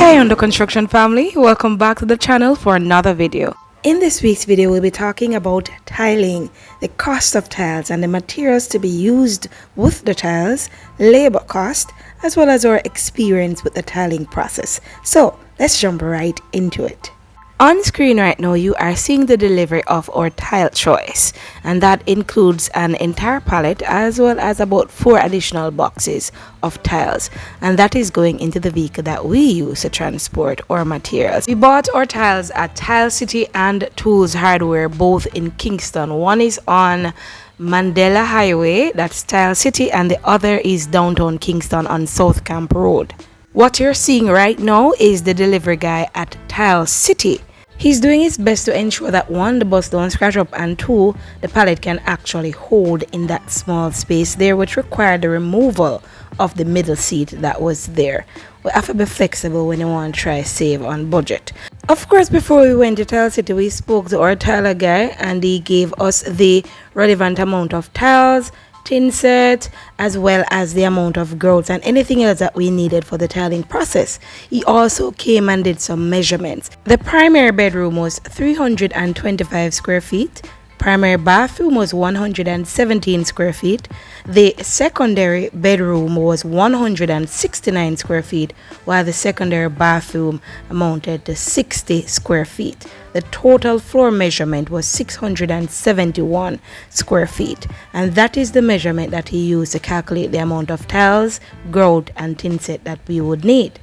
Hey under construction family, welcome back to the channel for another video. In this week's video, we'll be talking about tiling, the cost of tiles and the materials to be used with the tiles, labor cost, as well as our experience with the tiling process. So let's jump right into it. On screen right now, you are seeing the delivery of our tile choice, and that includes an entire pallet as well as about 4 additional boxes of tiles, and that is going into the vehicle that we use to transport our materials. We bought our tiles at Tile City and Tools Hardware, both in Kingston. One is on Mandela Highway, that's Tile City, and the other is downtown Kingston on South Camp Road. What you're seeing right now is the delivery guy at Tile City. He's doing his best to ensure that 1, the bus don't scratch up, and 2, the pallet can actually hold in that small space there, which required the removal of the middle seat that was there. We have to be flexible when you want to try save on budget. Of course, before we went to Tile City, we spoke to our tiler guy and he gave us the relevant amount of tiles, tin set, as well as the amount of grouts and anything else that we needed for the tiling process. He also came and did some measurements. The primary bedroom was 325 square feet. Primary bathroom was 117 square feet. The secondary bedroom was 169 square feet, while the secondary bathroom amounted to 60 square feet. The total floor measurement was 671 square feet, and that is the measurement that he used to calculate the amount of tiles, grout, and tin set that we would need.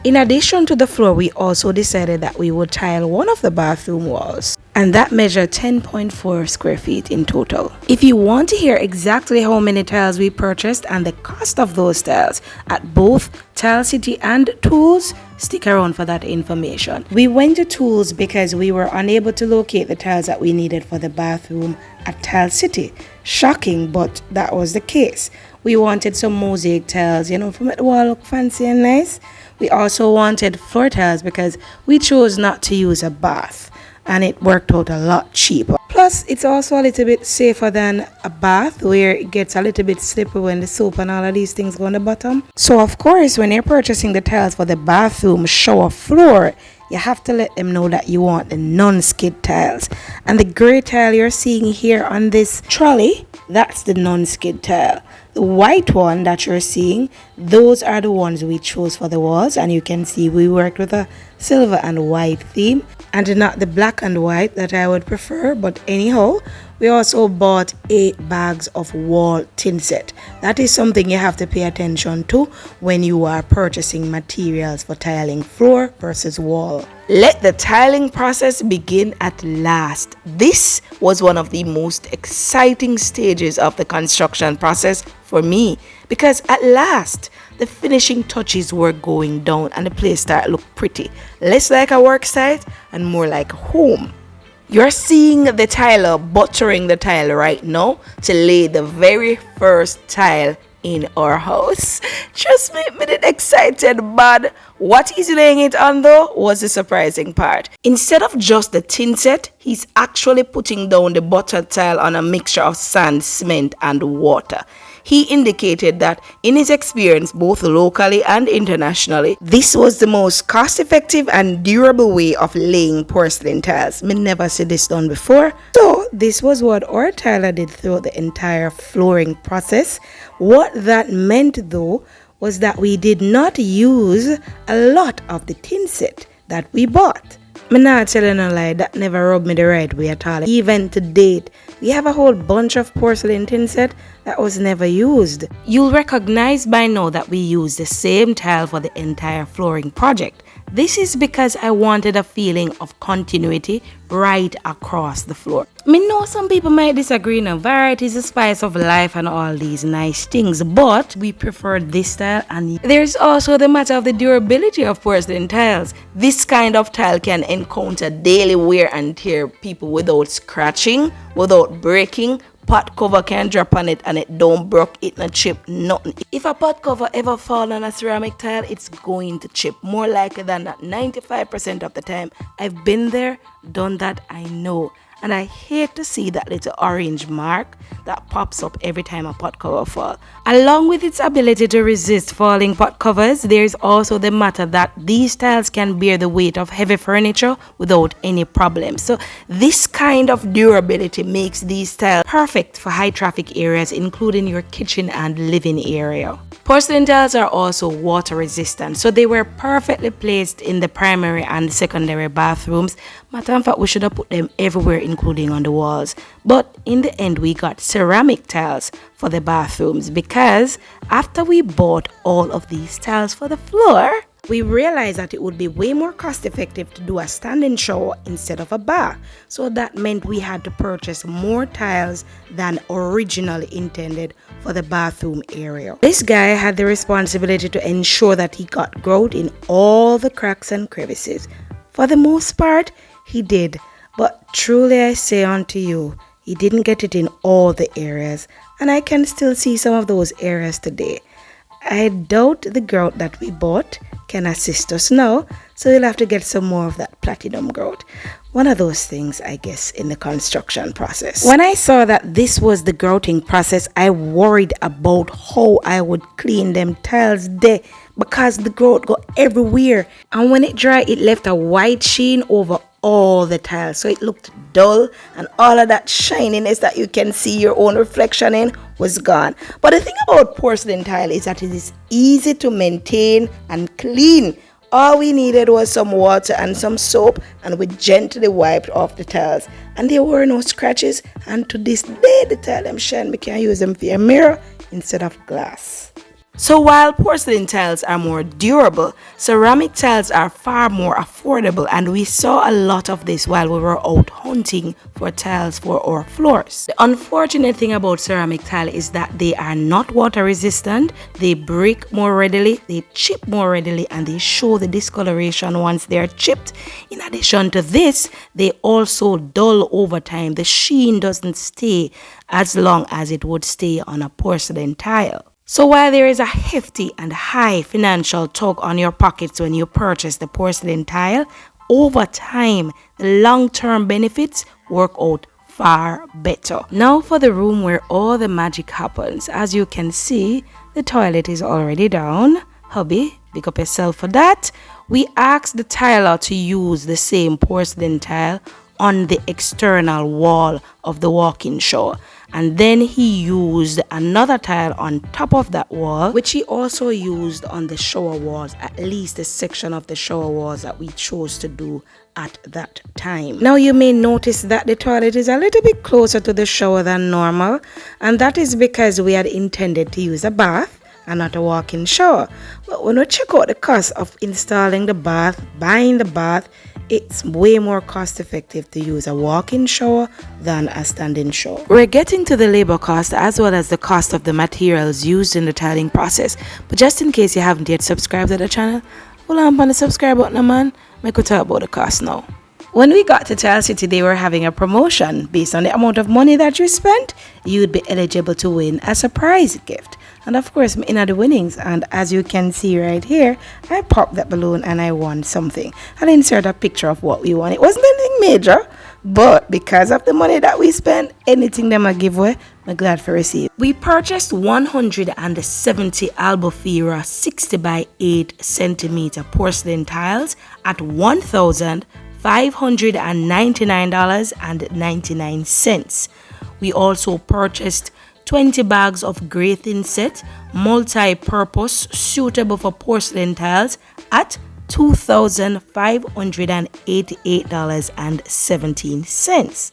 In addition to the floor, we also decided that we would tile one of the bathroom walls, and that measured 10.4 square feet in total. If you want to hear exactly how many tiles we purchased and the cost of those tiles at both Tile City and Tools, stick around for that information. We went to Tools because we were unable to locate the tiles that we needed for the bathroom at Tile City. Shocking, but that was the case. We wanted some mosaic tiles, for make the wall look fancy and nice. We also wanted floor tiles because we chose not to use a bath, and it worked out a lot cheaper. Plus, it's also a little bit safer than a bath where it gets a little bit slippery when the soap and all of these things go on the bottom. So of course, when you're purchasing the tiles for the bathroom shower floor, you have to let them know that you want the non-skid tiles. And the gray tile you're seeing here on this trolley, that's the non-skid tile. The white one that you're seeing, those are the ones we chose for the walls, and you can see we worked with a silver and white theme and not the black and white that I would prefer. But anyhow, we also bought 8 bags of wall tin set. That is something you have to pay attention to when you are purchasing materials for tiling floor versus wall. Let the tiling process begin at last. This was one of the most exciting stages of the construction process for me, because at last the finishing touches were going down and the place started to look pretty, less like a work site and more like a home. You're seeing the tiler buttering the tile right now to lay the very first tile in our house. Just made me excited, but what he's laying it on though was the surprising part. Instead of just the tin set, he's actually putting down the buttered tile on a mixture of sand, cement, and water. He indicated that in his experience both locally and internationally, this was the most cost-effective and durable way of laying porcelain tiles. Me never see this done before. So this was what our tiler did throughout the entire flooring process. What that meant though was that we did not use a lot of the tin set that we bought. I'm not telling a lie, that never rubbed me the right way at all. Even to date, we have a whole bunch of porcelain tin set that was never used. You'll recognize by now that we used the same tile for the entire flooring project. This is because I wanted a feeling of continuity right across the floor. I know some people might disagree now. Variety is the spice of life and all these nice things, but we prefer this style. And there's also the matter of the durability of porcelain tiles. This kind of tile can encounter daily wear and tear people without scratching, without breaking. Pot cover can drop on it and it don't broke, it not chip, nothing. If a pot cover ever fall on a ceramic tile, it's going to chip. More likely than that, 95% of the time. I've been there, done that, I know. and I hate to see that little orange mark that pops up every time a pot cover falls. Along with its ability to resist falling pot covers, there is also the matter that these tiles can bear the weight of heavy furniture without any problem. So this kind of durability makes these tiles perfect for high traffic areas, including your kitchen and living area. Porcelain tiles are also water resistant, so they were perfectly placed in the primary and secondary bathrooms. Matter of fact, we should have put them everywhere, including on the walls. But in the end, we got ceramic tiles for the bathrooms, because after we bought all of these tiles for the floor, we realized that it would be way more cost effective to do a standing shower instead of a bath. So that meant we had to purchase more tiles than originally intended for the bathroom area. This guy had the responsibility to ensure that he got grout in all the cracks and crevices. For the most part, he did. But truly I say unto you, he didn't get it in all the areas. And I can still see some of those areas today. I doubt the grout that we bought can assist us now, so we'll have to get some more of that platinum grout. One of those things, I guess, in the construction process. When I saw that this was the grouting process, I worried about how I would clean them tiles there, because the grout got everywhere, and when it dried, it left a white sheen over all the tiles, so it looked dull, and all of that shininess that you can see your own reflection in was gone. But the thing about porcelain tile is that it is easy to maintain and clean. All we needed was some water and some soap, and we gently wiped off the tiles, and there were no scratches. And to this day, the tile them shine. We can use them for a mirror instead of glass. So while porcelain tiles are more durable, ceramic tiles are far more affordable, and we saw a lot of this while we were out hunting for tiles for our floors. The unfortunate thing about ceramic tile is that they are not water resistant, they break more readily, they chip more readily, and they show the discoloration once they are chipped. In addition to this, they also dull over time. The sheen doesn't stay as long as it would stay on a porcelain tile. So while there is a hefty and high financial tug on your pockets when you purchase the porcelain tile, over time, the long-term benefits work out far better. Now for the room where all the magic happens. As you can see, the toilet is already down. Hubby, pick up yourself for that. We asked the tiler to use the same porcelain tile on the external wall of the walk-in shower, and then he used another tile on top of that wall, which he also used on the shower walls, at least the section of the shower walls that we chose to do at that time. Now you may notice that the toilet is a little bit closer to the shower than normal, and that is because we had intended to use a bath and not a walk-in shower. But when we check out the cost of installing the bath, buying the bath, it's way more cost effective to use a walk-in shower than a standing shower. We're getting to the labor cost as well as the cost of the materials used in the tiling process. But just in case you haven't yet subscribed to the channel, pull on the subscribe button, man. Make we talk about the cost now. When we got to Tile City, they were having a promotion. Based on the amount of money that you spent, you'd be eligible to win a surprise gift. And of course, I'm in the winnings, and as you can see right here, I popped that balloon and I won something. I'll insert a picture of what we won. It wasn't anything major, but because of the money that we spent, anything them I give away, I'm glad for receive. We purchased 170 Albufera 60 by 8 centimeter porcelain tiles at $1,599.99. We also purchased 20 bags of Grouting set, multi-purpose, suitable for porcelain tiles at $2,588.17.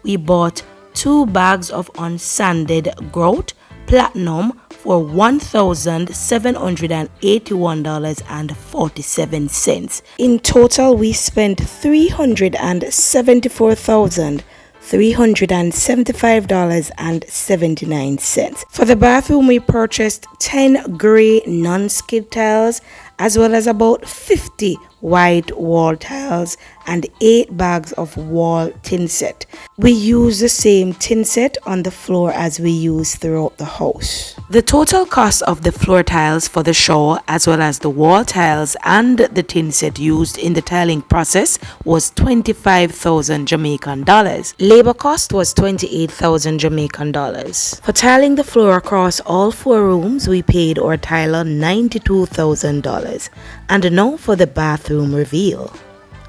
We bought 2 bags of unsanded grout, platinum, for $1,781.47. In total, we spent $374,375.79. For the bathroom, we purchased 10 gray non-skid tiles as well as about 50 white wall tiles, and 8 bags of wall tin set. We use the same tin set on the floor as we use throughout the house. The total cost of the floor tiles for the shower, as well as the wall tiles and the tin set used in the tiling process, was 25,000 Jamaican dollars. Labor cost was 28,000 Jamaican dollars. For tiling the floor across all 4 rooms, we paid our tiler $92,000. And now for the bathroom reveal.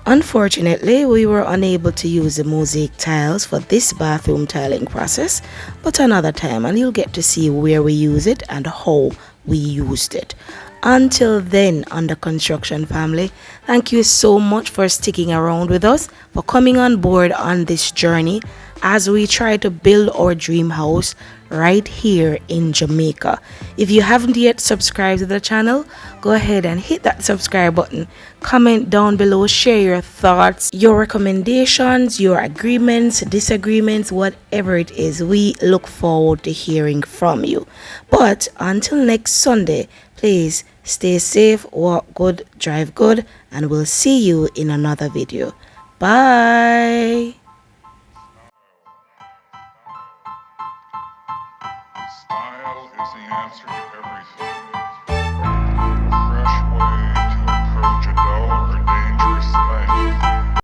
Unfortunately, we were unable to use the mosaic tiles for this bathroom tiling process, but another time, and you'll get to see where we use it and how we used it. Until then, under construction family, thank you so much for sticking around with us, for coming on board on this journey as we try to build our dream house right here in Jamaica. If you haven't yet subscribed to the channel, go ahead and hit that subscribe button. Comment down below, share your thoughts, your recommendations, your agreements, disagreements, whatever it is. We look forward to hearing from you. But until next Sunday, please stay safe, walk good, drive good, and we'll see you in another video. Bye.